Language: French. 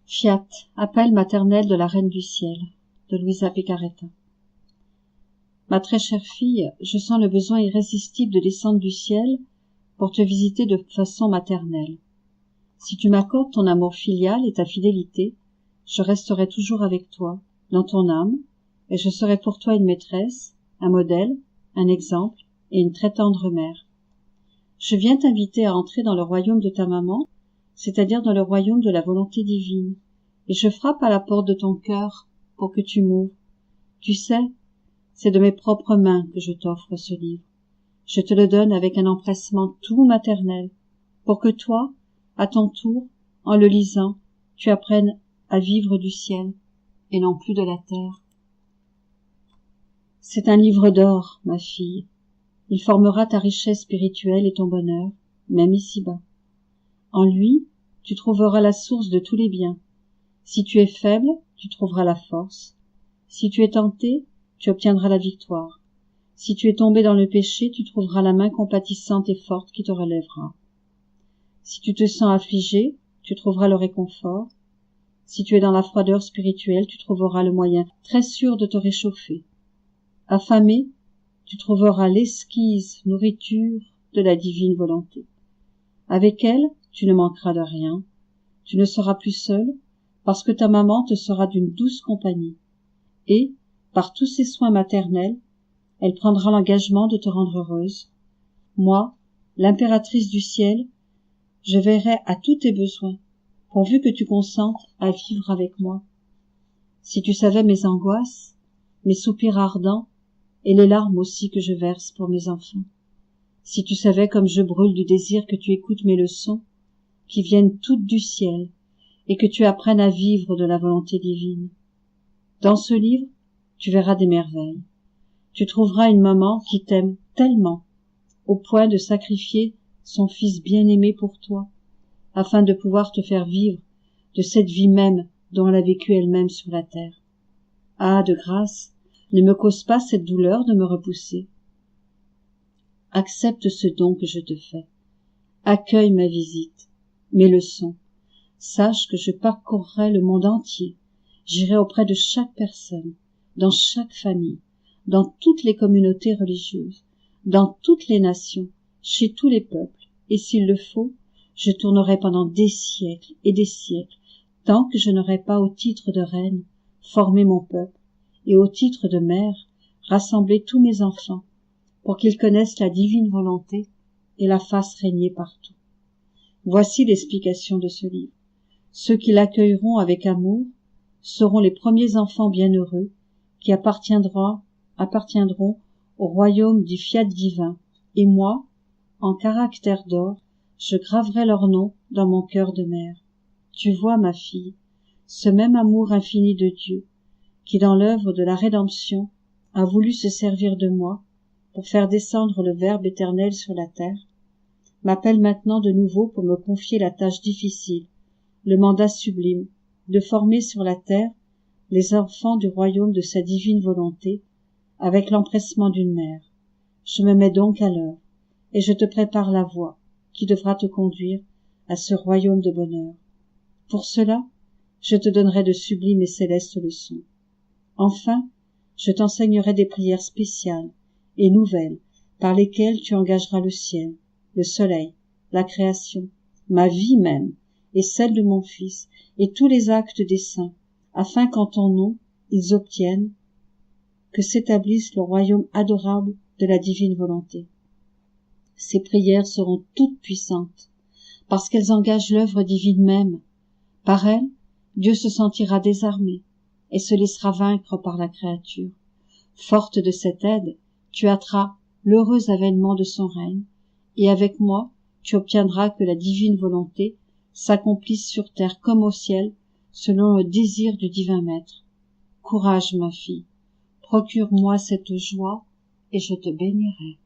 Fiat, appel maternel de la Reine du Ciel, de Luisa Picaretta. Ma très chère fille, je sens le besoin irrésistible de descendre du ciel pour te visiter de façon maternelle. Si tu m'accordes ton amour filial et ta fidélité, je resterai toujours avec toi, dans ton âme, et je serai pour toi une maîtresse, un modèle, un exemple et une très tendre mère. Je viens t'inviter à entrer dans le royaume de ta maman, c'est-à-dire dans le royaume de la volonté divine, et je frappe à la porte de ton cœur pour que tu m'ouvres. Tu sais, c'est de mes propres mains que je t'offre ce livre. Je te le donne avec un empressement tout maternel, pour que toi, à ton tour, en le lisant, tu apprennes à vivre du ciel et non plus de la terre. C'est un livre d'or, ma fille. Il formera ta richesse spirituelle et ton bonheur, même ici-bas. En lui, tu trouveras la source de tous les biens. Si tu es faible, tu trouveras la force. Si tu es tenté, tu obtiendras la victoire. Si tu es tombé dans le péché, tu trouveras la main compatissante et forte qui te relèvera. Si tu te sens affligé, tu trouveras le réconfort. Si tu es dans la froideur spirituelle, tu trouveras le moyen très sûr de te réchauffer. Affamé, tu trouveras l'esquisse nourriture de la divine volonté. Avec elle, tu ne manqueras de rien. Tu ne seras plus seul, parce que ta maman te sera d'une douce compagnie. Et, par tous ses soins maternels, elle prendra l'engagement de te rendre heureuse. Moi, l'impératrice du ciel, je veillerai à tous tes besoins, pourvu que tu consentes à vivre avec moi. Si tu savais mes angoisses, mes soupirs ardents, et les larmes aussi que je verse pour mes enfants. Si tu savais comme je brûle du désir que tu écoutes mes leçons, qui viennent toutes du ciel, et que tu apprennes à vivre de la volonté divine. Dans ce livre, tu verras des merveilles. Tu trouveras une maman qui t'aime tellement, au point de sacrifier son fils bien-aimé pour toi, afin de pouvoir te faire vivre de cette vie même dont elle a vécu elle-même sur la terre. Ah, de grâce, ne me cause pas cette douleur de me repousser. Accepte ce don que je te fais. Accueille ma visite, mes leçons. Sache que je parcourrai le monde entier. J'irai auprès de chaque personne, dans chaque famille, dans toutes les communautés religieuses, dans toutes les nations, chez tous les peuples, et s'il le faut, je tournerai pendant des siècles et des siècles, tant que je n'aurai pas au titre de reine formé mon peuple, et au titre de mère rassemblé tous mes enfants, pour qu'ils connaissent la divine volonté et la fassent régner partout. Voici l'explication de ce livre. Ceux qui l'accueilleront avec amour seront les premiers enfants bienheureux qui appartiendront au royaume du fiat divin, et moi, en caractère d'or, je graverai leur nom dans mon cœur de mère. Tu vois, ma fille, ce même amour infini de Dieu, qui dans l'œuvre de la rédemption a voulu se servir de moi pour faire descendre le Verbe éternel sur la terre, m'appelle maintenant de nouveau pour me confier la tâche difficile, le mandat sublime, de former sur la terre les enfants du royaume de sa divine volonté, avec l'empressement d'une mère. Je me mets donc à l'œuvre, et je te prépare la voie qui devra te conduire à ce royaume de bonheur. Pour cela, je te donnerai de sublimes et célestes leçons. Enfin, je t'enseignerai des prières spéciales et nouvelles par lesquelles tu engageras le ciel, le soleil, la création, ma vie même, et celle de mon Fils, et tous les actes des saints, afin qu'en ton nom, ils obtiennent que s'établisse le royaume adorable de la divine volonté. Ces prières seront toutes puissantes, parce qu'elles engagent l'œuvre divine même. Par elles, Dieu se sentira désarmé et se laissera vaincre par la créature. Forte de cette aide, tu hâteras l'heureux avènement de son règne, et avec moi, tu obtiendras que la divine volonté s'accomplisse sur terre comme au ciel, selon le désir du divin Maître. Courage, ma fille, procure-moi cette joie, et je te bénirai.